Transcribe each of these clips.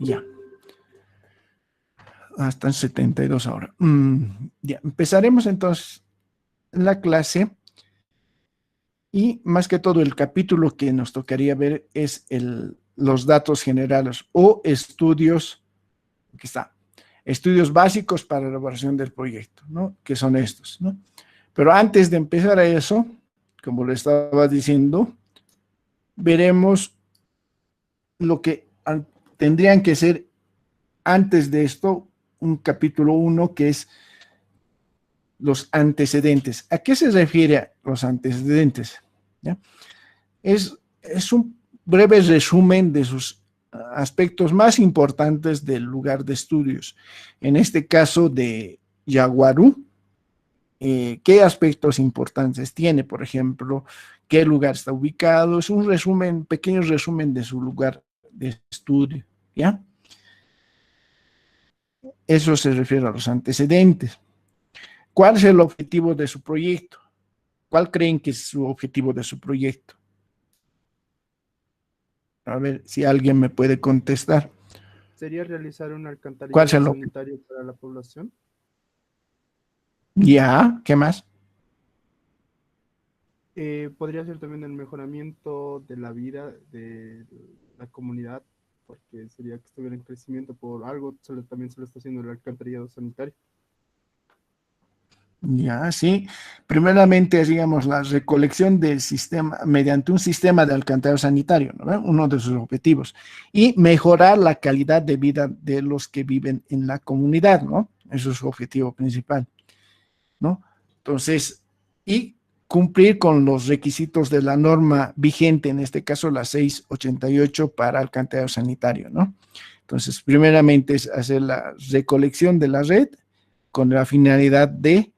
Ya. Hasta en 72 ahora. Ya, empezaremos entonces la clase y más que todo el capítulo que nos tocaría ver es los datos generales o estudios, aquí está, estudios básicos para la elaboración del proyecto, ¿no? Que son estos, ¿no? Pero antes de empezar a eso, como le estaba diciendo, veremos lo que tendrían que ser antes de esto, un capítulo 1 que es los antecedentes. ¿A qué se refiere los antecedentes? ¿Ya? Es un breve resumen de sus aspectos más importantes del lugar de estudios. En este caso de Yaguarú, qué aspectos importantes tiene, por ejemplo, qué lugar está ubicado. Es un resumen, pequeño resumen de su lugar de estudio, ¿ya? Eso se refiere a los antecedentes. ¿Cuál es el objetivo de su proyecto? ¿Cuál creen que es su objetivo de su proyecto? A ver si alguien me puede contestar. ¿Sería realizar un ¿Cuál es alcantarillado el objetivo? sanitario para la población? Ya, ¿qué más? Podría ser también el mejoramiento de la vida de la comunidad, porque sería que estuviera en crecimiento por algo, también se lo está haciendo el alcantarillado sanitario. Ya, sí. Primeramente, digamos, la recolección del sistema, mediante un sistema de alcantarillado sanitario, ¿no? Uno de sus objetivos. Y mejorar la calidad de vida de los que viven en la comunidad, ¿no? Eso es su objetivo principal, ¿no? Entonces, y cumplir con los requisitos de la norma vigente, en este caso la 688 para alcantarillado sanitario, ¿no? Entonces, primeramente es hacer la recolección de la red con la finalidad de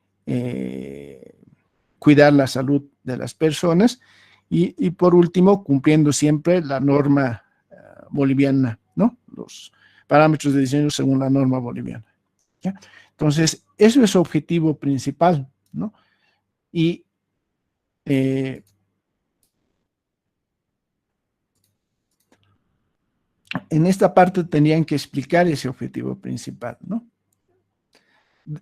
cuidar la salud de las personas y por último, cumpliendo siempre la norma boliviana, ¿no? Los parámetros de diseño según la norma boliviana. ¿Ya? Entonces, eso es su objetivo principal, ¿no? Y en esta parte tendrían que explicar ese objetivo principal, ¿no?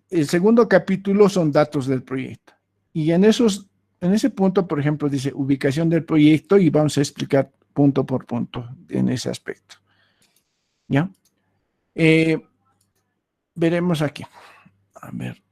El segundo capítulo son datos del proyecto. Y en ese punto, por ejemplo, dice ubicación del proyecto y vamos a explicar punto por punto en ese aspecto. ¿Ya? Veremos aquí. A ver.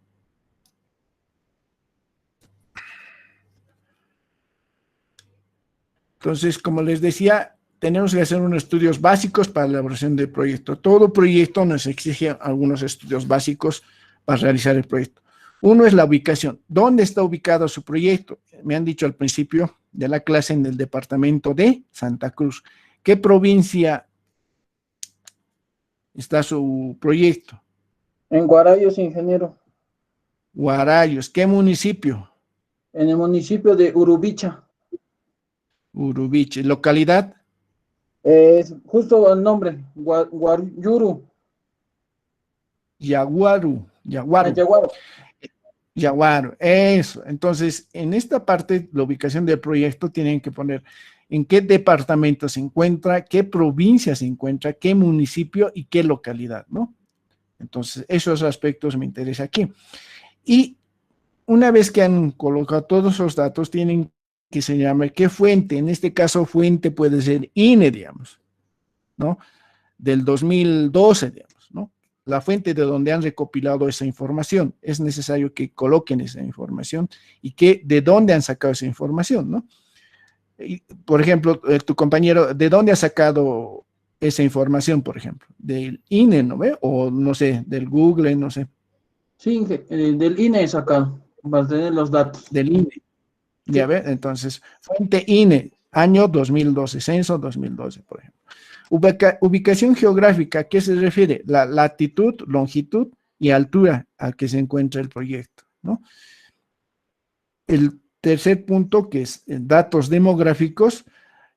Entonces, como les decía, tenemos que hacer unos estudios básicos para la elaboración del proyecto. Todo proyecto nos exige algunos estudios básicos para realizar el proyecto. Uno es la ubicación. ¿Dónde está ubicado su proyecto? Me han dicho al principio de la clase en el departamento de Santa Cruz. ¿Qué provincia está su proyecto? En Guarayos, ingeniero, Guarayos. ¿Qué municipio? en el municipio de Urubicha. Urubiche. ¿Localidad? Es justo el nombre, Guayuru, Yaguaru. Yaguaru. Ayaguaro. Yaguaro, eso. Entonces, en esta parte, la ubicación del proyecto tienen que poner en qué departamento se encuentra, qué provincia se encuentra, qué municipio y qué localidad, ¿no? Entonces, esos aspectos me interesan aquí. Y una vez que han colocado todos esos datos, tienen que señalar qué fuente. En este caso, fuente puede ser INE, digamos, ¿no? Del 2012, digamos, ¿no? La fuente de donde han recopilado esa información. Es necesario que coloquen esa información y que de dónde han sacado esa información, ¿no? Y, por ejemplo, tu compañero, ¿de dónde ha sacado esa información, por ejemplo? Del INE, ¿no ve? O no sé, del Google, no sé. Sí, del INE es acá, para tener los datos. Del INE. Ya Sí. ve, entonces, fuente INE, año 2012, censo 2012, por ejemplo. Ubicación geográfica, ¿a qué se refiere? La latitud, longitud y altura a que se encuentra el proyecto, ¿no? El tercer punto, que es datos demográficos,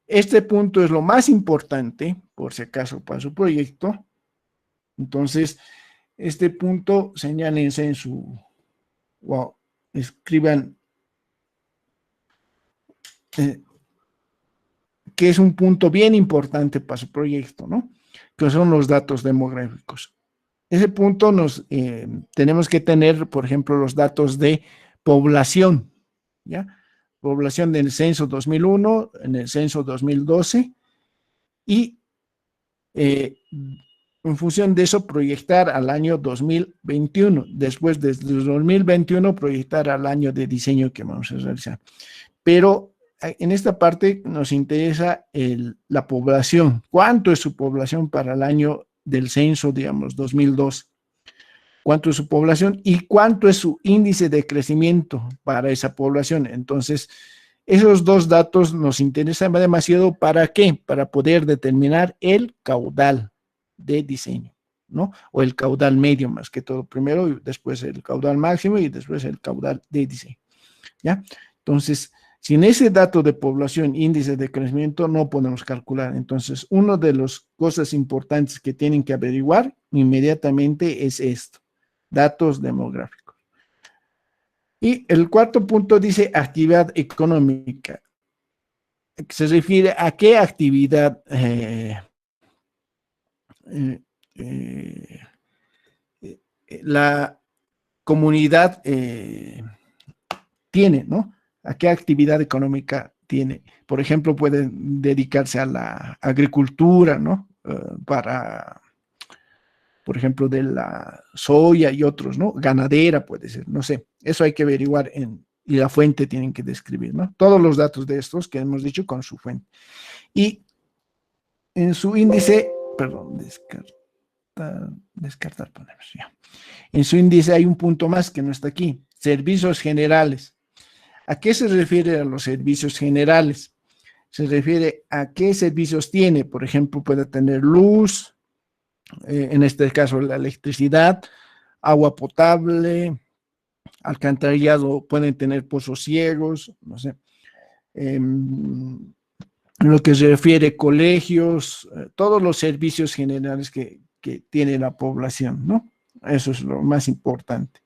este punto es lo más importante, por si acaso, para su proyecto. Entonces, este punto, señálense en su, wow, escriban, que es un punto bien importante para su proyecto, ¿no? Que son los datos demográficos. Ese punto tenemos que tener, por ejemplo, los datos de población, ¿ya? Población del censo 2001, en el censo 2012, y en función de eso proyectar al año 2021, después desde 2021 proyectar al año de diseño que vamos a realizar. Pero en esta parte nos interesa la población. ¿Cuánto es su población para el año del censo, digamos, 2002? ¿Cuánto es su población y cuánto es su índice de crecimiento para esa población? Entonces, esos dos datos nos interesan demasiado. ¿Para qué? Para poder determinar el caudal de diseño, ¿no? O el caudal medio, más que todo, primero, y después el caudal máximo y después el caudal de diseño, ¿ya? Entonces, sin ese dato de población, índice de crecimiento, no podemos calcular. Entonces, una de las cosas importantes que tienen que averiguar inmediatamente es esto, datos demográficos. Y el cuarto punto dice actividad económica. Se refiere a qué actividad la comunidad tiene, ¿no? ¿A qué actividad económica tiene? Por ejemplo, puede dedicarse a la agricultura, ¿no? Para, por ejemplo, de la soya y otros, ¿no? Ganadera puede ser, no sé. Eso hay que averiguar y la fuente tienen que describir, ¿no? Todos los datos de estos que hemos dicho con su fuente. Y en su índice, perdón, descartar, ponemos ya. En su índice hay un punto más que no está aquí, servicios generales. ¿A qué se refiere a los servicios generales? Se refiere a qué servicios tiene. Por ejemplo, puede tener luz, en este caso la electricidad, agua potable, alcantarillado, pueden tener pozos ciegos, no sé. Lo que se refiere a colegios, todos los servicios generales que tiene la población, ¿no? Eso es lo más importante.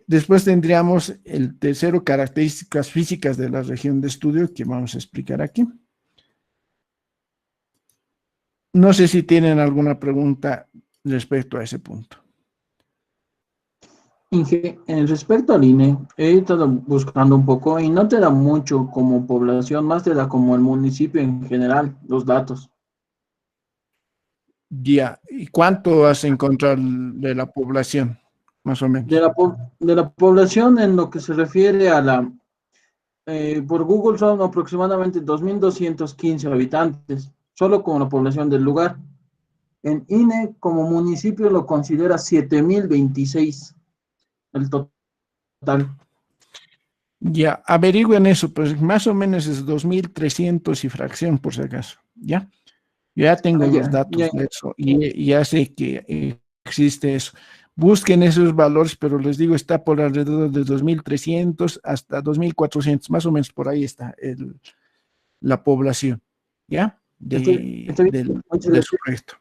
Después tendríamos el tercero, características físicas de la región de estudio, que vamos a explicar aquí. No sé si tienen alguna pregunta respecto a ese punto. Respecto al INE, he estado buscando un poco y no te da mucho como población, más te da como el municipio en general, los datos. Ya, ¿y cuánto vas a encontrar de la población, más o menos? De la población en lo que se refiere a por Google son aproximadamente 2.215 habitantes, solo como la población del lugar. En INE como municipio lo considera 7.026, el total. Ya, averigüen eso, pues más o menos es 2.300 y fracción, por si acaso, ¿ya? Yo ya tengo los datos de eso y ya sé que existe eso. Busquen esos valores, pero les digo, está por alrededor de 2.300 hasta 2.400, más o menos por ahí está la población, ¿ya? De su resto,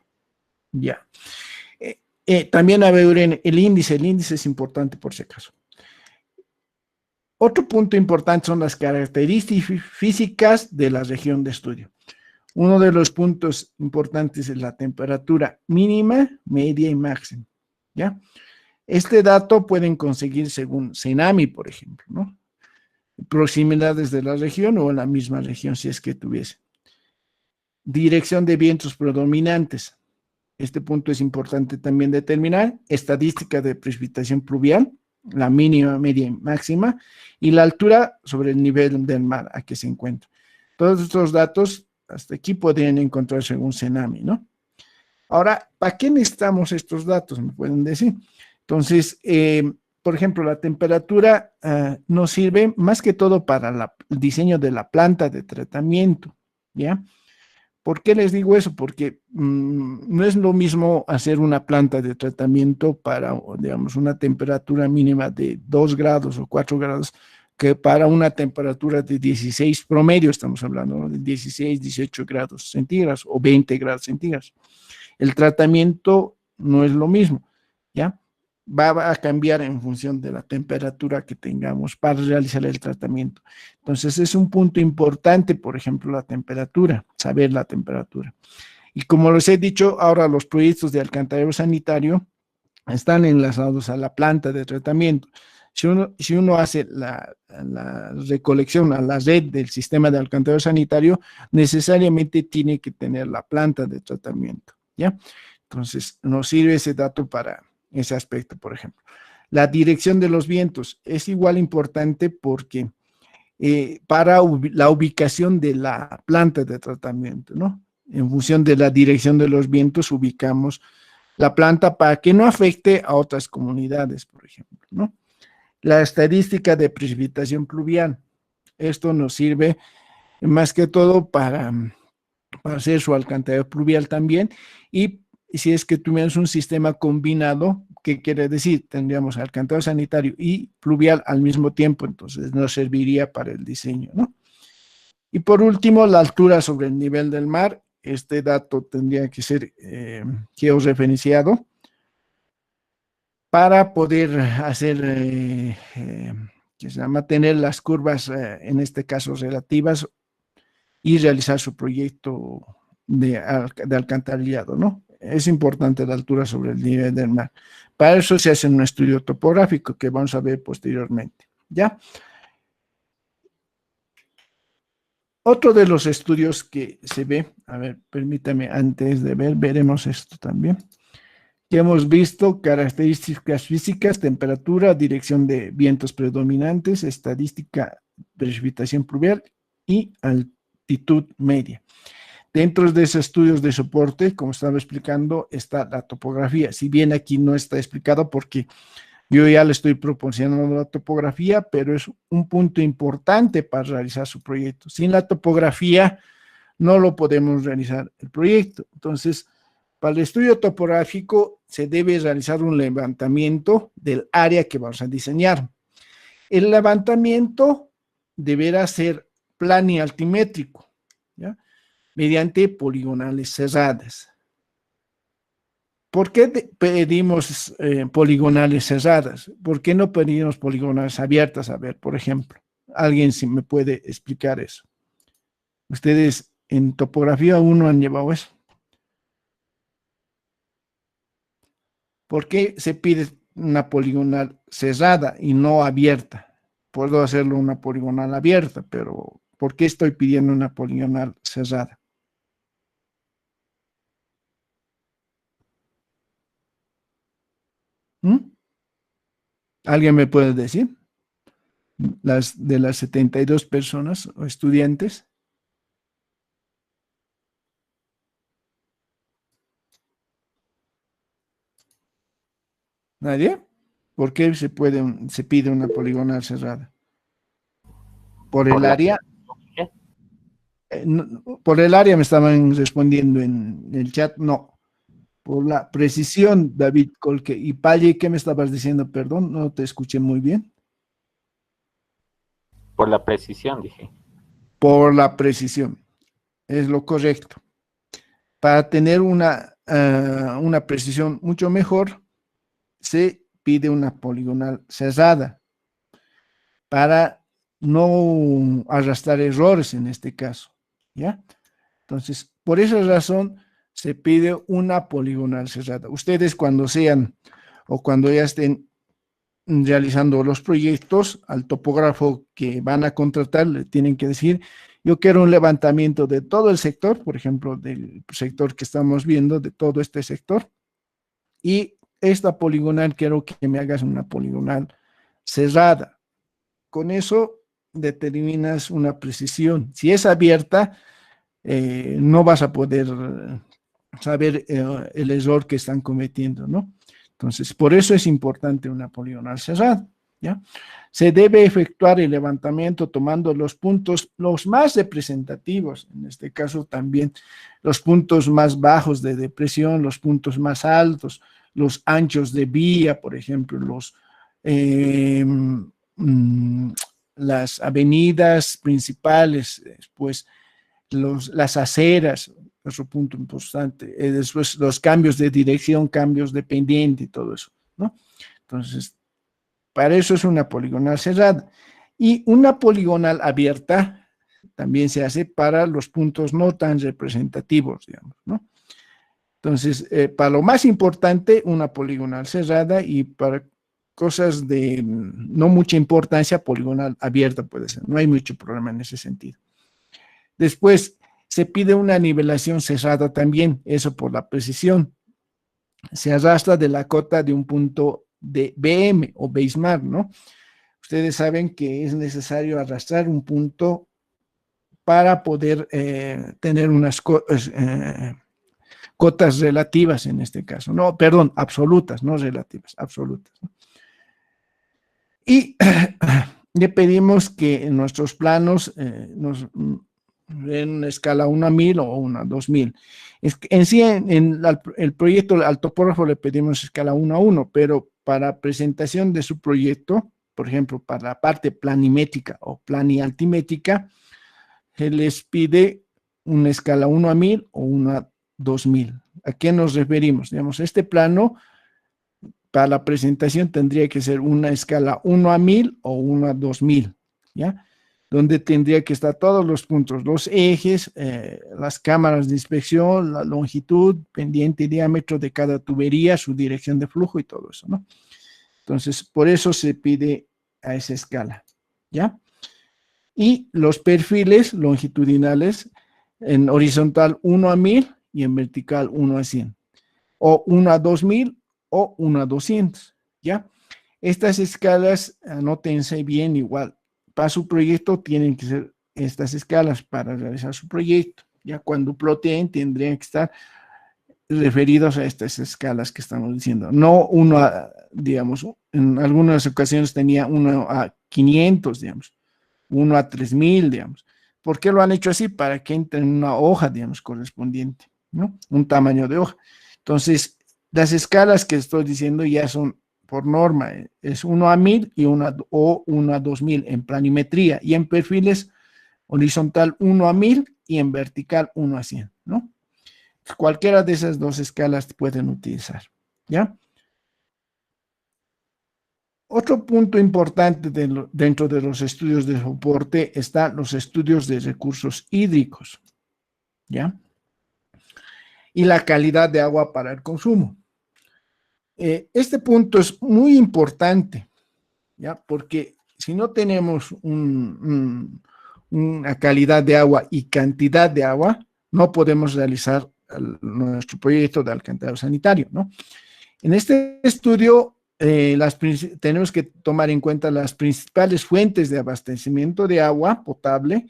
ya. También averigüen el índice es importante por si acaso. Otro punto importante son las características físicas de la región de estudio. Uno de los puntos importantes es la temperatura mínima, media y máxima, ¿ya? Este dato pueden conseguir según CENAMI, por ejemplo, ¿no? Proximidades de la región o en la misma región, si es que tuviese. Dirección de vientos predominantes. Este punto es importante también determinar. Estadística de precipitación pluvial, la mínima, media y máxima, y la altura sobre el nivel del mar a que se encuentra. Todos estos datos hasta aquí podrían encontrar según CENAMI, ¿no? Ahora, ¿para qué necesitamos estos datos? Me pueden decir. Entonces, por ejemplo, la temperatura nos sirve más que todo para el diseño de la planta de tratamiento, ¿ya? ¿Por qué les digo eso? Porque no es lo mismo hacer una planta de tratamiento para, digamos, una temperatura mínima de 2 grados o 4 grados que para una temperatura de 16 promedio, estamos hablando, ¿no? De 16, 18 grados centígrados o 20 grados centígrados. El tratamiento no es lo mismo, ¿ya? va a cambiar en función de la temperatura que tengamos para realizar el tratamiento. Entonces, es un punto importante, por ejemplo, la temperatura, saber la temperatura. Y como les he dicho, ahora los proyectos de alcantarillado sanitario están enlazados a la planta de tratamiento. Si uno hace la recolección a la red del sistema de alcantarillado sanitario, necesariamente tiene que tener la planta de tratamiento, ¿ya? Entonces, nos sirve ese dato para ese aspecto, por ejemplo. La dirección de los vientos es igual importante porque para la ubicación de la planta de tratamiento, ¿no? En función de la dirección de los vientos, ubicamos la planta para que no afecte a otras comunidades, por ejemplo, ¿no? La estadística de precipitación pluvial. Esto nos sirve más que todo para hacer su alcantarillado pluvial también. Y si es que tuviéramos un sistema combinado, ¿qué quiere decir? Tendríamos alcantarillado sanitario y pluvial al mismo tiempo, entonces nos serviría para el diseño, ¿no? Y por último, la altura sobre el nivel del mar. Este dato tendría que ser georreferenciado para poder hacer, que se llama, tener las curvas, en este caso relativas, y realizar su proyecto de alcantarillado, ¿no? Es importante la altura sobre el nivel del mar. Para eso se hace un estudio topográfico que vamos a ver posteriormente, ¿ya? Otro de los estudios que se ve, a ver, permítame, antes de ver, veremos esto también, que hemos visto características físicas, temperatura, dirección de vientos predominantes, estadística, precipitación pluvial y altitud media. Dentro de esos estudios de soporte, como estaba explicando, está la topografía. Si bien aquí no está explicado porque yo ya le estoy proporcionando la topografía, pero es un punto importante para realizar su proyecto. Sin la topografía no lo podemos realizar el proyecto. Entonces, para el estudio topográfico se debe realizar un levantamiento del área que vamos a diseñar. El levantamiento deberá ser plano y altimétrico, ¿ya? Mediante poligonales cerradas. ¿Por qué pedimos poligonales cerradas? ¿Por qué no pedimos poligonales abiertas? A ver, por ejemplo, alguien si me puede explicar eso. Ustedes en topografía 1 han llevado eso. ¿Por qué se pide una poligonal cerrada y no abierta? Puedo hacerlo una poligonal abierta, pero ¿por qué estoy pidiendo una poligonal cerrada? ¿Mm? ¿Alguien me puede decir? De las 72 personas o estudiantes. ¿Nadie? ¿Por qué se pide una poligonal cerrada? ¿Por el área? Por el área me estaban respondiendo en el chat, no. Por la precisión, David Colque. Y Palle, ¿qué me estabas diciendo? Perdón, no te escuché muy bien. Por la precisión, dije. Por la precisión, es lo correcto. Para tener una precisión mucho mejor, se pide una poligonal cerrada para no arrastrar errores en este caso, ¿ya? Entonces, por esa razón, se pide una poligonal cerrada. Ustedes cuando sean o cuando ya estén realizando los proyectos, al topógrafo que van a contratar le tienen que decir, yo quiero un levantamiento de todo el sector, por ejemplo, del sector que estamos viendo, de todo este sector, y esta poligonal quiero que me hagas una poligonal cerrada. Con eso determinas una precisión. Si es abierta, no vas a poder saber el error que están cometiendo, ¿no? Entonces, por eso es importante una poligonal cerrada, ¿ya? Se debe efectuar el levantamiento tomando los puntos los más representativos, en este caso también los puntos más bajos de depresión, los puntos más altos, los anchos de vía, por ejemplo, las avenidas principales, después las aceras, otro punto importante, después los cambios de dirección, cambios de pendiente y todo eso, ¿no? Entonces, para eso es una poligonal cerrada. Y una poligonal abierta también se hace para los puntos no tan representativos, digamos, ¿no? Entonces, para lo más importante, una poligonal cerrada, y para cosas de no mucha importancia, poligonal abierta puede ser. No hay mucho problema en ese sentido. Después, se pide una nivelación cerrada también, eso por la precisión. Se arrastra de la cota de un punto de BM o basemar, ¿no? Ustedes saben que es necesario arrastrar un punto para poder tener unas cotas relativas en este caso. No, perdón, absolutas, no relativas, absolutas, ¿no? Y le pedimos que en nuestros planos nos en una escala 1 a 1000 o una 2000. En sí, el proyecto al topógrafo le pedimos escala 1 a 1, pero para presentación de su proyecto, por ejemplo, para la parte planimétrica o planialtimétrica, se les pide una escala 1 a 1000 o una 2000. ¿A qué nos referimos? Digamos, este plano para la presentación tendría que ser una escala 1 a 1000 o una 2000, ¿ya? Donde tendría que estar todos los puntos, los ejes, las cámaras de inspección, la longitud, pendiente y diámetro de cada tubería, su dirección de flujo y todo eso, ¿no? Entonces, por eso se pide a esa escala, ¿ya? Y los perfiles longitudinales en horizontal 1 a 1000 y en vertical 1 a 100, o 1 a 2000 o 1 a 200, ¿ya? Estas escalas, anótense bien igual. Para su proyecto tienen que ser estas escalas para realizar su proyecto. Ya cuando ploteen tendrían que estar referidos a estas escalas que estamos diciendo. No uno a, digamos, en algunas ocasiones tenía 1 a 500, digamos, 1 a 3000, digamos. ¿Por qué lo han hecho así? Para que entre en una hoja, digamos, correspondiente, ¿no? Un tamaño de hoja. Entonces, las escalas que estoy diciendo ya son por norma, es 1 a 1000 y 1 a 2000 en planimetría, y en perfiles horizontal 1 a 1000 y en vertical 1 a 100, ¿no? Cualquiera de esas dos escalas pueden utilizar, ¿ya? Otro punto importante dentro de los estudios de soporte están los estudios de recursos hídricos, ¿ya? Y la calidad de agua para el consumo. Este punto es muy importante, ¿ya? Porque si no tenemos una calidad de agua y cantidad de agua, no podemos realizar nuestro proyecto de alcantarillado sanitario, ¿no? En este estudio tenemos que tomar en cuenta las principales fuentes de abastecimiento de agua potable,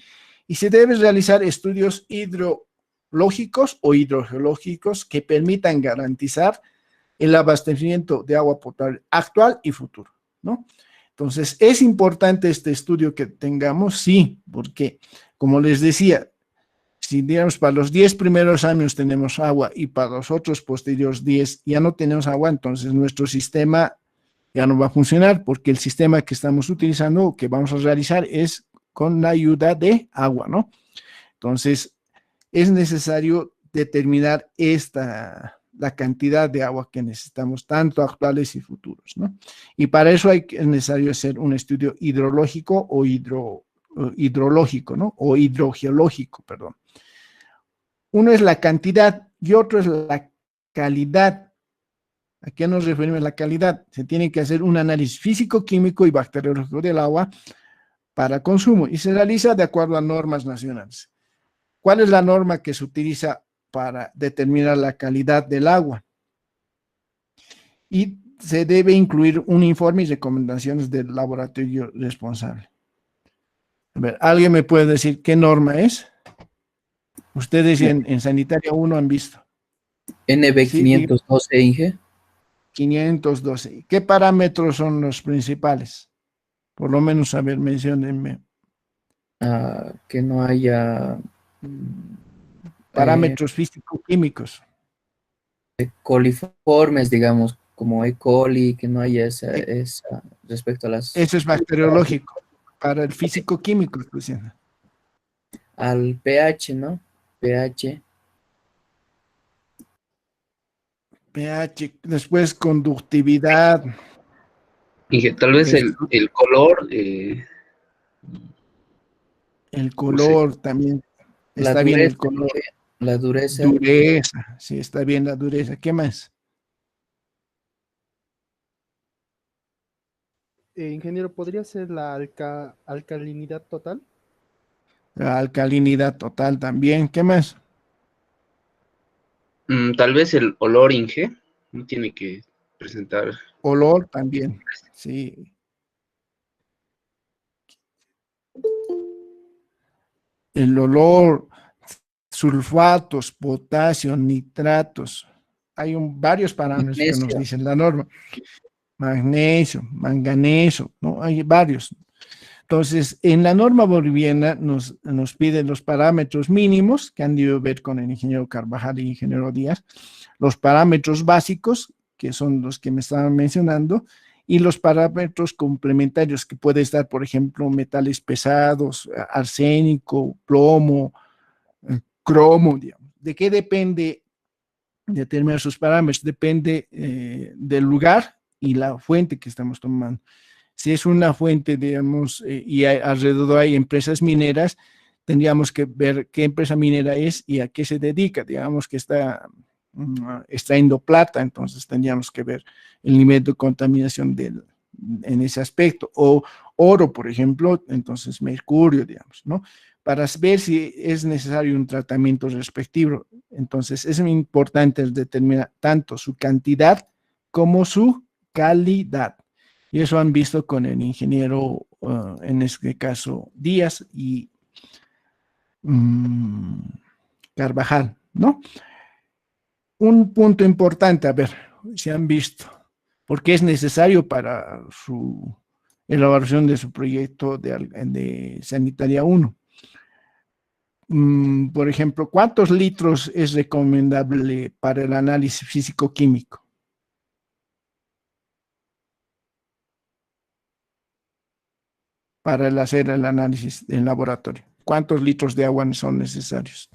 y se deben realizar estudios hidrológicos o hidrogeológicos que permitan garantizar el abastecimiento de agua potable actual y futuro, ¿no? Entonces, ¿es importante este estudio que tengamos? Sí, porque, como les decía, si digamos para los 10 primeros años tenemos agua y para los otros posteriores 10 ya no tenemos agua, entonces nuestro sistema ya no va a funcionar, porque el sistema que estamos utilizando o que vamos a realizar es con la ayuda de agua, ¿no? Entonces, es necesario determinar la cantidad de agua que necesitamos, tanto actuales y futuros, ¿no? Y para eso es necesario hacer un estudio hidrológico o hidrológico, ¿no? O hidrogeológico, perdón. Uno es la cantidad y otro es la calidad. ¿A qué nos referimos a la calidad? Se tiene que hacer un análisis físico, químico y bacteriológico del agua para consumo, y se realiza de acuerdo a normas nacionales. ¿Cuál es la norma que se utiliza para determinar la calidad del agua? Y se debe incluir un informe y recomendaciones del laboratorio responsable. A ver, ¿alguien me puede decir qué norma es? Ustedes en Sanitaria 1 han visto. NB Sí, 512, Inge. 512. ¿Qué parámetros son los principales? Por lo menos, a ver, menciónenme. Que no haya Parámetros físico-químicos. coliformes, digamos, como E. coli, que no haya esa respecto a las... Eso es bacteriológico. Para el físico-químico, al pH, ¿no? pH. pH, después conductividad. Inge, tal vez Es el color, el no sé. color también. La Está bien el dureza, color. la dureza, Dureza, sí, está bien la dureza. ¿Qué más? Ingeniero, ¿podría ser la alcalinidad total? La alcalinidad total también. ¿Qué más? Tal vez el olor, Inge, no tiene que presentar. Olor también. Sí. El olor, sulfatos, potasio, nitratos. Hay varios parámetros que nos magnesio, dicen la norma. Magnesio, manganeso, ¿no? Hay varios. Entonces, en la norma boliviana nos piden los parámetros mínimos que han de ver con el ingeniero Carvajal y ingeniero Díaz, los parámetros básicos, que son los que me estaban mencionando, y los parámetros complementarios, que puede estar, por ejemplo, metales pesados, arsénico, plomo, cromo, digamos. ¿De qué depende determinar sus parámetros? Depende del lugar y la fuente que estamos tomando. Si es una fuente, digamos, y alrededor hay empresas mineras, tendríamos que ver qué empresa minera es y a qué se dedica. Digamos que está extrayendo plata, entonces tendríamos que ver el nivel de contaminación en ese aspecto. O oro, por ejemplo, entonces mercurio, digamos, ¿no? Para ver si es necesario un tratamiento respectivo. Entonces es muy importante determinar tanto su cantidad como su calidad. Y eso han visto con el ingeniero, en este caso, Díaz y um, Carvajal, ¿no? Un punto importante, a ver, si han visto, porque es necesario para su elaboración de su proyecto de Sanitaria 1. Por ejemplo, ¿cuántos litros es recomendable para el análisis físico-químico? Para hacer el análisis en laboratorio. ¿Cuántos litros de agua son necesarios?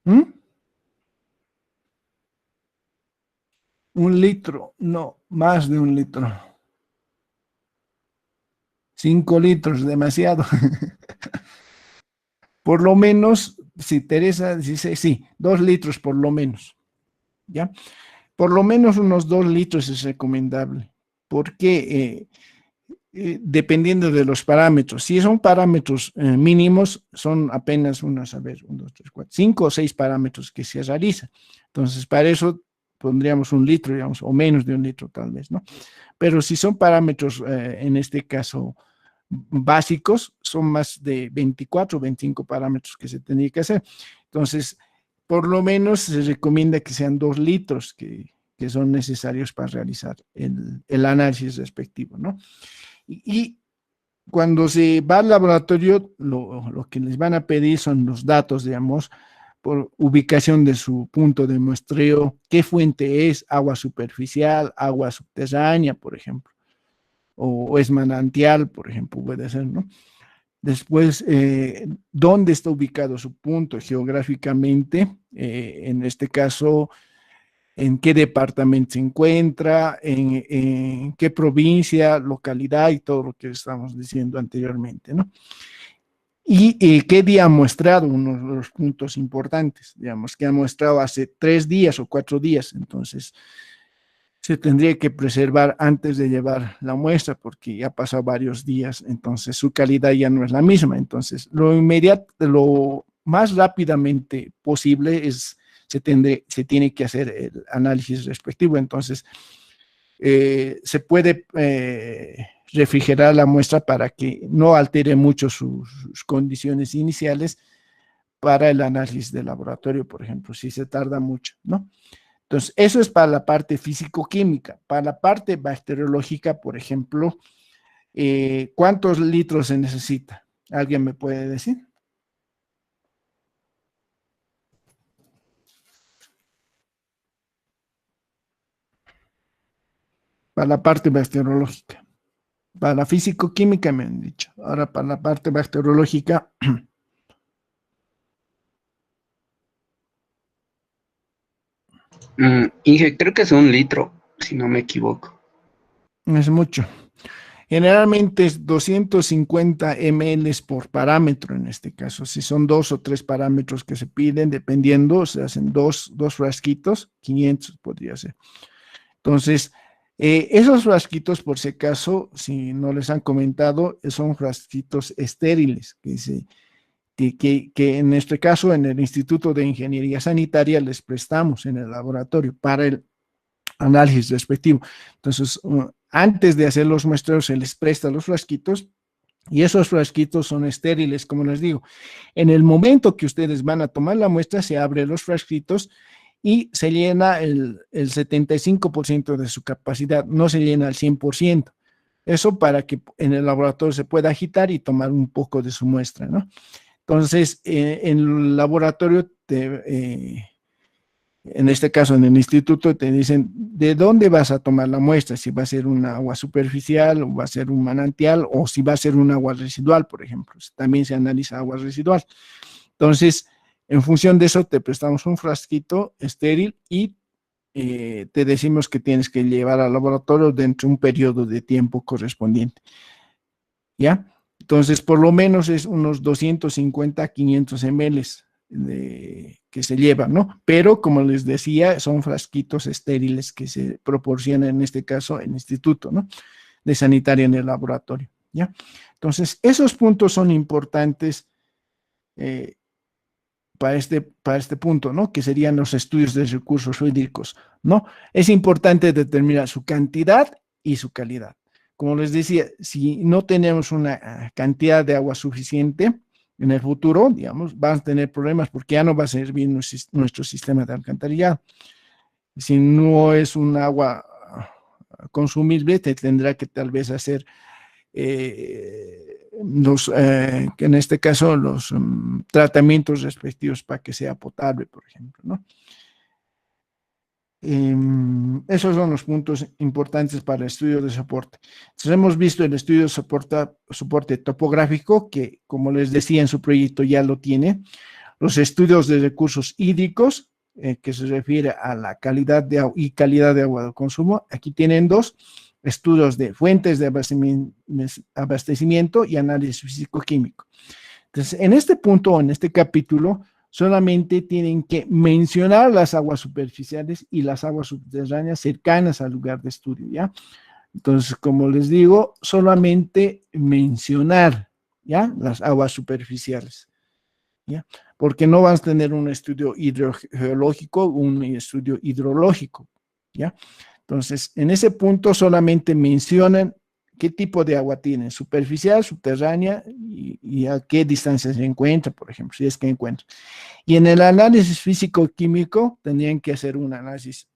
¿Mm? 1 litro, no, más de 1 litro. 5 litros, demasiado. Por lo menos, si Teresa dice, sí, 2 litros por lo menos, ¿ya? Por lo menos unos 2 litros es recomendable, porque dependiendo de los parámetros, si son parámetros mínimos, son apenas unos, a ver, 1, 2, 3, 4, 5 o 6 parámetros que se realizan. Entonces, para eso pondríamos 1 litro, digamos, o menos de 1 litro tal vez, ¿no? Pero si son parámetros, en este caso, básicos, son más de 24 o 25 parámetros que se tendría que hacer. Entonces, por lo menos se recomienda que sean 2 litros que son necesarios para realizar el análisis respectivo, ¿no? Y cuando se va al laboratorio, lo que les van a pedir son los datos, digamos, por ubicación de su punto de muestreo, qué fuente es, agua superficial, agua subterránea, por ejemplo, o es manantial, por ejemplo, puede ser, ¿no? Después, ¿dónde está ubicado su punto geográficamente? En este caso, ¿en qué departamento se encuentra? En qué provincia, localidad y todo lo que estamos diciendo anteriormente, ¿no? Y qué día ha muestrado, uno de los puntos importantes, digamos, que ha muestrado hace 3 días o 4 días, entonces se tendría que preservar antes de llevar la muestra porque ya ha pasado varios días, entonces su calidad ya no es la misma. Entonces, lo inmediato, lo más rápidamente posible se tiene que hacer el análisis respectivo. Entonces, se puede refrigerar la muestra para que no altere mucho sus condiciones iniciales para el análisis de laboratorio, por ejemplo, si se tarda mucho, ¿no? Entonces, eso es para la parte físico-química. Para la parte bacteriológica, por ejemplo, ¿cuántos litros se necesita? ¿Alguien me puede decir? Para la parte bacteriológica. Para la físico-química me han dicho. Ahora, para la parte bacteriológica, Inge, creo que es 1 litro, si no me equivoco. Es mucho. Generalmente es 250 ml por parámetro en este caso. Si son 2 o 3 parámetros que se piden, dependiendo, se hacen dos frasquitos, 500 podría ser. Entonces, esos frasquitos, por si acaso, si no les han comentado, son frasquitos estériles, que en este caso en el Instituto de Ingeniería Sanitaria les prestamos en el laboratorio para el análisis respectivo. Entonces, antes de hacer los muestreos se les presta los frasquitos y esos frasquitos son estériles, como les digo. En el momento que ustedes van a tomar la muestra, se abren los frasquitos y se llena el 75% de su capacidad, no se llena al 100%. Eso para que en el laboratorio se pueda agitar y tomar un poco de su muestra, ¿no? Entonces, en el laboratorio, en este caso en el instituto, te dicen de dónde vas a tomar la muestra, si va a ser un agua superficial, o va a ser un manantial, o si va a ser un agua residual, por ejemplo. También se analiza agua residual. Entonces, en función de eso, te prestamos un frasquito estéril y te decimos que tienes que llevar al laboratorio dentro de un periodo de tiempo correspondiente. ¿Ya? Entonces, por lo menos es unos 250, 500 ml que se llevan, ¿no? Pero, como les decía, son frasquitos estériles que se proporcionan, en este caso, en el instituto, ¿no? De sanitaria en el laboratorio, ¿ya? Entonces, esos puntos son importantes para este punto, ¿no? Que serían los estudios de recursos hídricos, ¿no? Es importante determinar su cantidad y su calidad. Como les decía, si no tenemos una cantidad de agua suficiente en el futuro, digamos, van a tener problemas porque ya no va a servir nuestro sistema de alcantarillado. Si no es un agua consumible, te tendrá que tal vez hacer que en este caso los tratamientos respectivos para que sea potable, por ejemplo, ¿no? Esos son los puntos importantes para el estudio de soporte. Entonces, hemos visto el estudio de soporte topográfico, que como les decía en su proyecto ya lo tiene. Los estudios de recursos hídricos, que se refiere a la calidad de agua y calidad de agua de consumo. Aquí tienen dos estudios de fuentes de abastecimiento y análisis físico-químico. Entonces, en este punto, en este capítulo, solamente tienen que mencionar las aguas superficiales y las aguas subterráneas cercanas al lugar de estudio, ¿ya? Entonces, como les digo, solamente mencionar, ¿ya? Las aguas superficiales, ¿ya? Porque no vas a tener un estudio hidrogeológico, un estudio hidrológico, ¿ya? Entonces, en ese punto solamente mencionan qué tipo de agua tienen, superficial, subterránea y a qué distancia se encuentra, por ejemplo, si es que encuentra. Y en el análisis físico-químico tendrían que hacer un análisis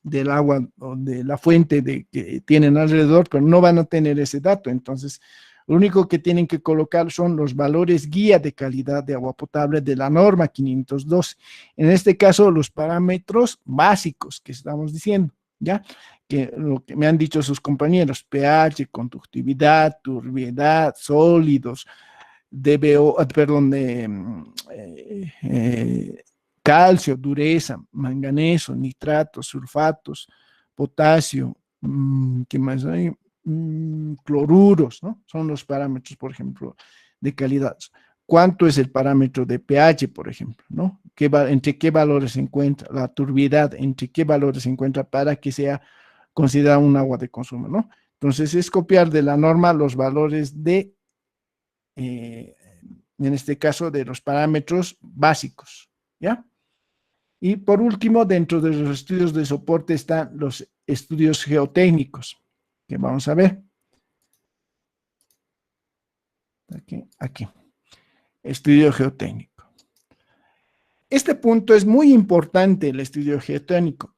del agua o de la fuente que tienen alrededor, pero no van a tener ese dato. Entonces, lo único que tienen que colocar son los valores guía de calidad de agua potable de la norma 512. En este caso, los parámetros básicos que estamos diciendo, ¿ya? Que lo que me han dicho sus compañeros, pH, conductividad, turbiedad, sólidos, calcio, dureza, manganeso, nitratos, sulfatos, potasio, ¿qué más hay? Cloruros, ¿no? Son los parámetros, por ejemplo, de calidad. ¿Cuánto es el parámetro de pH, por ejemplo, ¿no? ¿Entre qué valores se encuentra? La turbiedad, ¿entre qué valores se encuentra para que sea considerado un agua de consumo, ¿no? Entonces, es copiar de la norma los valores de, en este caso, de los parámetros básicos, ¿ya? Y por último, dentro de los estudios de soporte están los estudios geotécnicos, que vamos a ver. Aquí. Estudio geotécnico. Este punto es muy importante, el estudio geotécnico,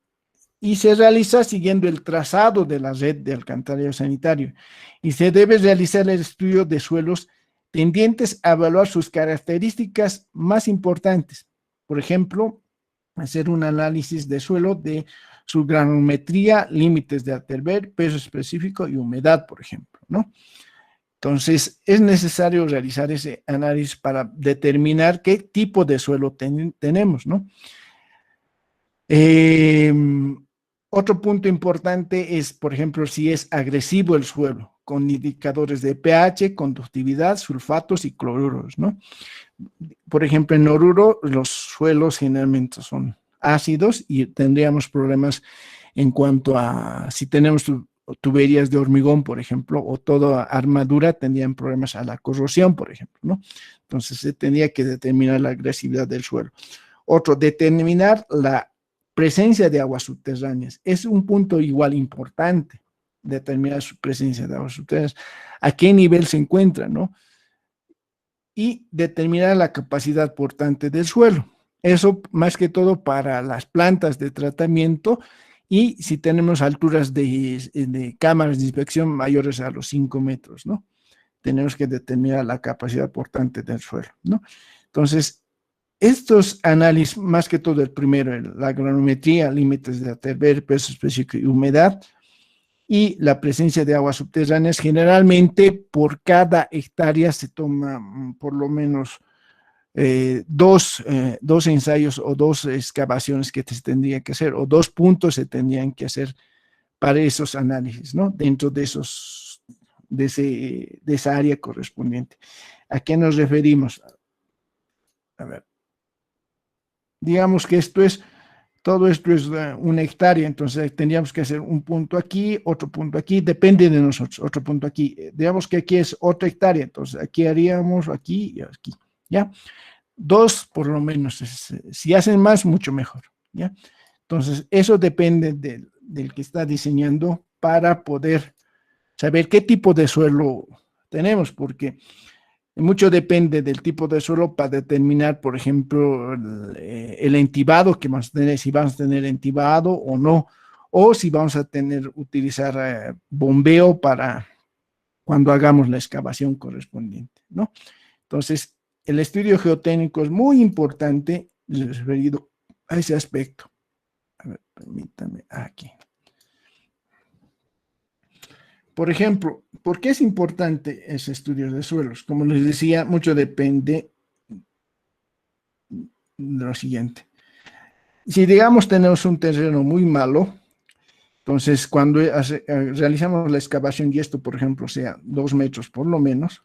y se realiza siguiendo el trazado de la red de alcantarillado sanitario, y se debe realizar el estudio de suelos tendientes a evaluar sus características más importantes. Por ejemplo, hacer un análisis de suelo de su granulometría, límites de Aterberg, peso específico y humedad, por ejemplo, ¿no? Entonces, es necesario realizar ese análisis para determinar qué tipo de suelo tenemos, ¿no? Eh, Otro punto importante es, por ejemplo, si es agresivo el suelo, con indicadores de pH, conductividad, sulfatos y cloruros, ¿no? Por ejemplo, en Oruro los suelos generalmente son ácidos y tendríamos problemas en cuanto a si tenemos tuberías de hormigón, por ejemplo, o toda armadura, tendrían problemas a la corrosión, por ejemplo, ¿no? Entonces se tendría que determinar la agresividad del suelo. Otro, determinar la presencia de aguas subterráneas. Es un punto igual importante, determinar su presencia de aguas subterráneas, a qué nivel se encuentra, ¿no? Y determinar la capacidad portante del suelo. Eso más que todo para las plantas de tratamiento y si tenemos alturas de cámaras de inspección mayores a los 5 metros, ¿no? Tenemos que determinar la capacidad portante del suelo, ¿no? Entonces, estos análisis, más que todo el primero, la granulometría, límites de Atterberg, peso específico y humedad, y la presencia de aguas subterráneas, generalmente por cada hectárea se toma por lo menos dos ensayos o dos excavaciones que se tendría que hacer, o 2 puntos se tendrían que hacer para esos análisis, ¿no? Dentro de esa área correspondiente. ¿A qué nos referimos? A ver. Digamos que todo esto es una hectárea, entonces tendríamos que hacer un punto aquí, otro punto aquí, depende de nosotros, otro punto aquí. Digamos que aquí es otra hectárea, entonces aquí haríamos aquí y aquí, ¿ya? 2 por lo menos, si hacen más, mucho mejor, ¿ya? Entonces, eso depende del que está diseñando para poder saber qué tipo de suelo tenemos, porque mucho depende del tipo de suelo para determinar, por ejemplo, el entibado que vamos a tener, si vamos a tener entibado o no, o si vamos a utilizar bombeo para cuando hagamos la excavación correspondiente, ¿no? Entonces, el estudio geotécnico es muy importante referido a ese aspecto. A ver, permítame aquí. Por ejemplo, ¿por qué es importante ese estudio de suelos? Como les decía, mucho depende de lo siguiente. Si digamos tenemos un terreno muy malo, entonces cuando realizamos la excavación y esto, por ejemplo, sea 2 metros por lo menos,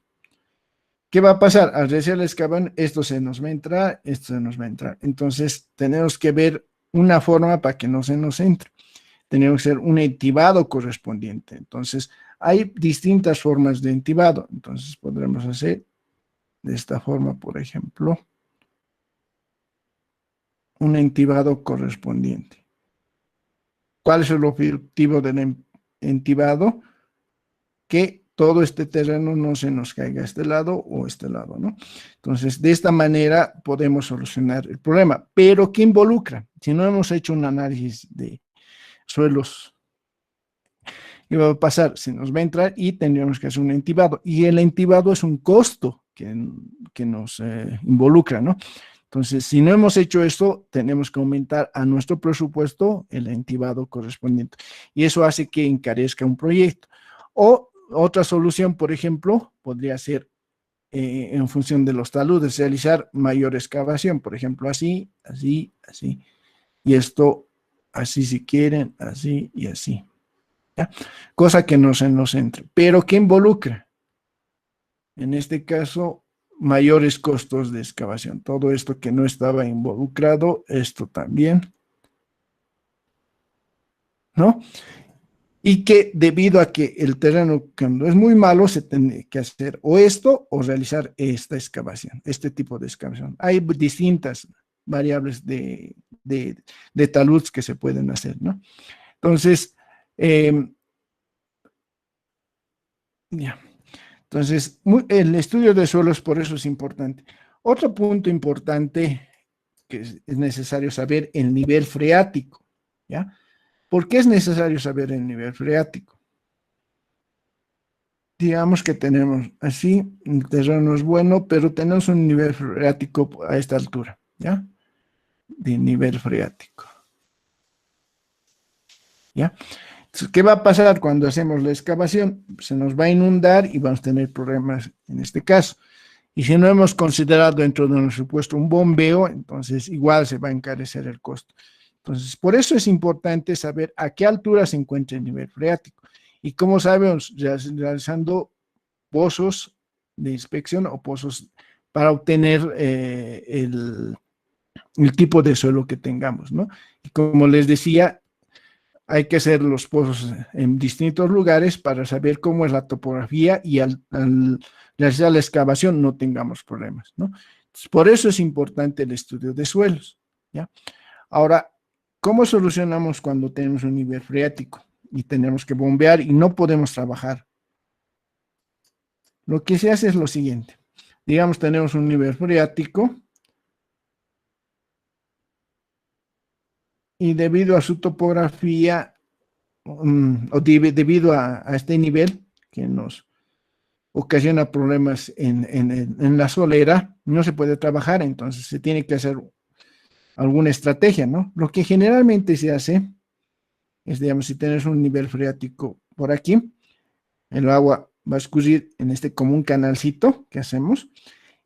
¿qué va a pasar? Al realizar la excavación, esto se nos va a entrar, esto se nos va a entrar. Entonces tenemos que ver una forma para que no se nos entre. Tenemos que hacer un entibado correspondiente. Entonces, hay distintas formas de entibado. Entonces, podremos hacer de esta forma, por ejemplo, un entibado correspondiente. ¿Cuál es el objetivo del entibado? Que todo este terreno no se nos caiga a este lado o a este lado, ¿no? Entonces, de esta manera podemos solucionar el problema. Pero, ¿qué involucra? Si no hemos hecho un análisis de suelos, ¿qué va a pasar? Se nos va a entrar y tendríamos que hacer un entibado. Y el entibado es un costo que nos involucra, ¿no? Entonces, si no hemos hecho esto, tenemos que aumentar a nuestro presupuesto el entibado correspondiente. Y eso hace que encarezca un proyecto. O otra solución, por ejemplo, podría ser en función de los taludes, realizar mayor excavación. Por ejemplo, así, así, así. Y esto, así si quieren, así y así. ¿Ya? Cosa que no se nos entre. Pero ¿qué involucra? En este caso, mayores costos de excavación. Todo esto que no estaba involucrado, esto también, ¿no? Y que debido a que el terreno cuando es muy malo, se tiene que hacer o esto o realizar esta excavación, este tipo de excavación. Hay distintas variables de taludes que se pueden hacer, ¿no? Entonces, ya. Entonces, el estudio de suelos por eso es importante. Otro punto importante que es necesario saber, el nivel freático, ¿ya? ¿Por qué es necesario saber el nivel freático? Digamos que tenemos así, el terreno es bueno, pero tenemos un nivel freático a esta altura, ¿ya? De nivel freático. ¿Ya? Entonces, ¿qué va a pasar cuando hacemos la excavación? Se nos va a inundar y vamos a tener problemas en este caso. Y si no hemos considerado dentro de nuestro presupuesto un bombeo, entonces igual se va a encarecer el costo. Entonces, por eso es importante saber a qué altura se encuentra el nivel freático. Y como sabemos, realizando pozos de inspección o pozos para obtener el tipo de suelo que tengamos, ¿no? Y como les decía, hay que hacer los pozos en distintos lugares para saber cómo es la topografía y al realizar la excavación no tengamos problemas, ¿no? Entonces, por eso es importante el estudio de suelos, ¿ya? Ahora, ¿cómo solucionamos cuando tenemos un nivel freático y tenemos que bombear y no podemos trabajar? Lo que se hace es lo siguiente. Digamos, tenemos un nivel freático y debido a su topografía o debido a este nivel que nos ocasiona problemas en la solera, no se puede trabajar, entonces se tiene que hacer alguna estrategia, ¿no? Lo que generalmente se hace es, digamos, si tienes un nivel freático por aquí, el agua va a escurrir en este como un canalcito que hacemos,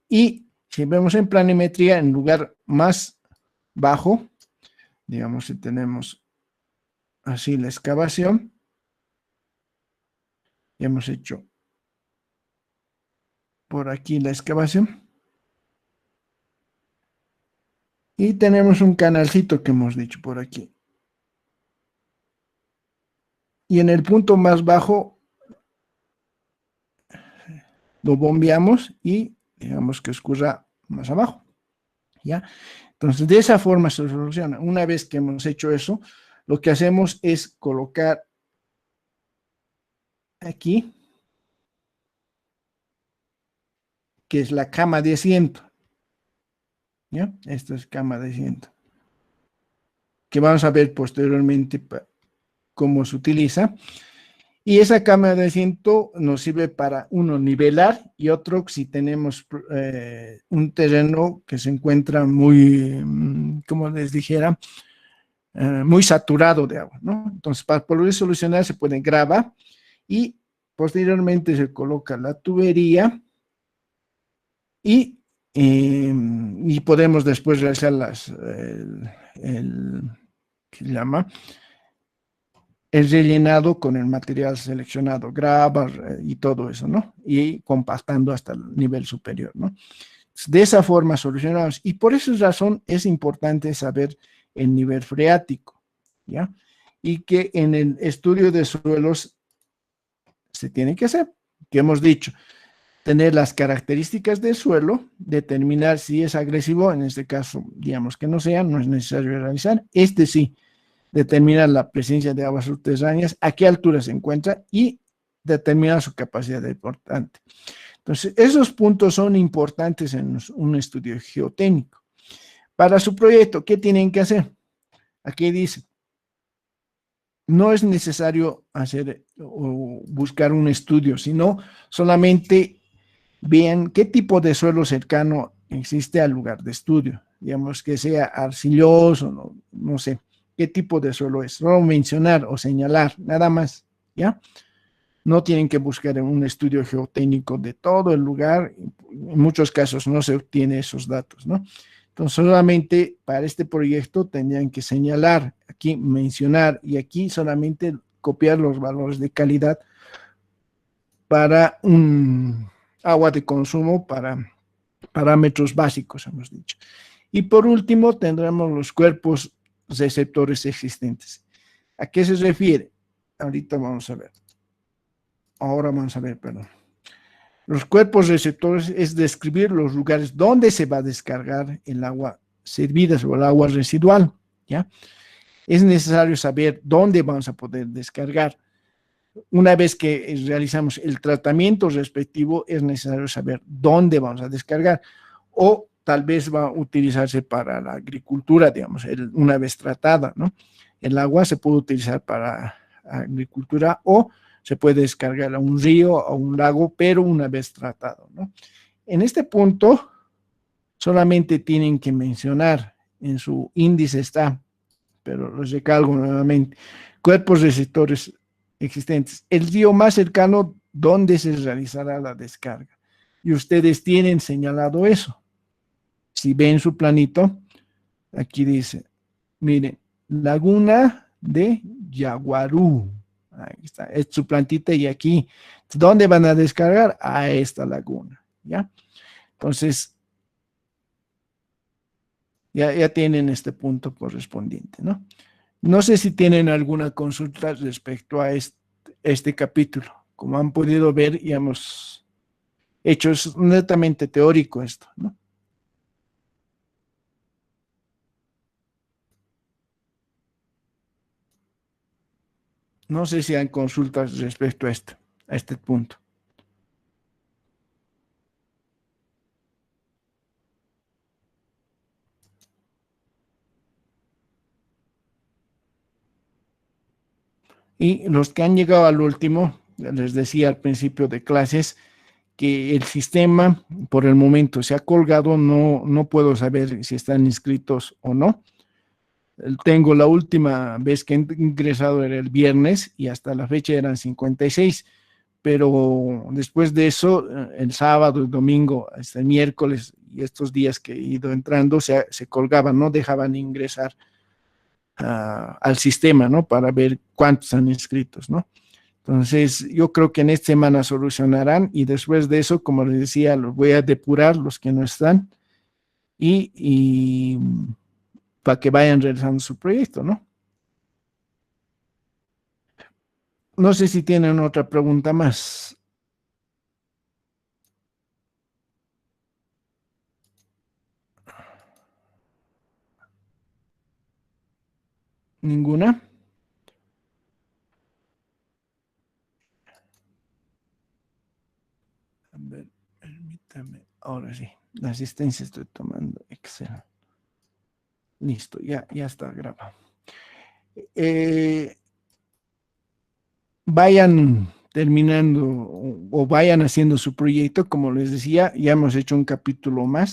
y si vemos en planimetría, en lugar más bajo, digamos, si tenemos así la excavación, ya hemos hecho por aquí la excavación, y tenemos un canalcito que hemos dicho por aquí. Y en el punto más bajo lo bombeamos y digamos que escurra más abajo, ¿ya? Entonces, de esa forma se soluciona. Una vez que hemos hecho eso, lo que hacemos es colocar aquí, que es la cama de asiento, ¿ya? Esta es cama de asiento, que vamos a ver posteriormente cómo se utiliza. Y esa cama de asiento nos sirve para, uno, nivelar, y otro, si tenemos un terreno que se encuentra muy, como les dijera, muy saturado de agua, ¿no? Entonces, para poder solucionar, se puede gravar y posteriormente se coloca la tubería y podemos después realizar ¿qué se llama? El rellenado con el material seleccionado, grava y todo eso, ¿no? Y compactando hasta el nivel superior, ¿no? De esa forma solucionamos. Y por esa razón es importante saber el nivel freático, ¿ya? Y que en el estudio de suelos se tiene que hacer, que hemos dicho, tener las características del suelo, determinar si es agresivo, en este caso, digamos que no sea, no es necesario realizar, sí, determinar la presencia de aguas subterráneas, a qué altura se encuentra y determinar su capacidad deportante. Entonces, esos puntos son importantes en un estudio geotécnico. Para su proyecto, ¿qué tienen que hacer? Aquí dice, no es necesario hacer o buscar un estudio, sino solamente vean qué tipo de suelo cercano existe al lugar de estudio. Digamos que sea arcilloso, no sé qué tipo de suelo es. Solo mencionar o señalar, nada más, ¿ya? No tienen que buscar en un estudio geotécnico de todo el lugar. En muchos casos no se obtiene esos datos, ¿no? Entonces, solamente para este proyecto tendrían que señalar, aquí mencionar, y aquí solamente copiar los valores de calidad para un agua de consumo, para parámetros básicos, hemos dicho. Y por último, tendremos los cuerpos receptores existentes. ¿A qué se refiere? Ahorita vamos a ver. Ahora vamos a ver, perdón. Los cuerpos receptores es describir los lugares donde se va a descargar el agua servida o el agua residual, ¿ya? Es necesario saber dónde vamos a poder descargar. Una vez que realizamos el tratamiento respectivo, es necesario saber dónde vamos a descargar. O tal vez va a utilizarse para la agricultura, digamos, una vez tratada, ¿no? El agua se puede utilizar para agricultura o se puede descargar a un río o a un lago, pero una vez tratado, ¿no? En este punto, solamente tienen que mencionar, en su índice está, pero los recalco nuevamente, cuerpos receptores existentes. El río más cercano donde se realizará la descarga. Y ustedes tienen señalado eso. Si ven su planito, aquí dice, miren, Laguna de Yaguarú. Ahí está, es su plantita y aquí, ¿dónde van a descargar? A esta laguna, ¿ya? Entonces, ya tienen este punto correspondiente, ¿no? No sé si tienen alguna consulta respecto a este capítulo. Como han podido ver, ya hemos hecho, es netamente teórico esto, ¿no? No sé si hay consultas respecto a este punto. Y los que han llegado al último, les decía al principio de clases, que el sistema por el momento se ha colgado, no puedo saber si están inscritos o no. Tengo la última vez que he ingresado era el viernes y hasta la fecha eran 56, pero después de eso, el sábado, el domingo, hasta el miércoles y estos días que he ido entrando, se colgaban, no dejaban ingresar al sistema, ¿no? Para ver cuántos están inscritos, ¿no? Entonces, yo creo que en esta semana solucionarán y después de eso, como les decía, los voy a depurar los que no están y para que vayan realizando su proyecto, ¿no? No sé si tienen otra pregunta más. ¿Ninguna? A ver, permítame. Ahora sí, la asistencia estoy tomando Excel. Listo, ya está grabado. Vayan terminando o vayan haciendo su proyecto, como les decía, ya hemos hecho un capítulo más.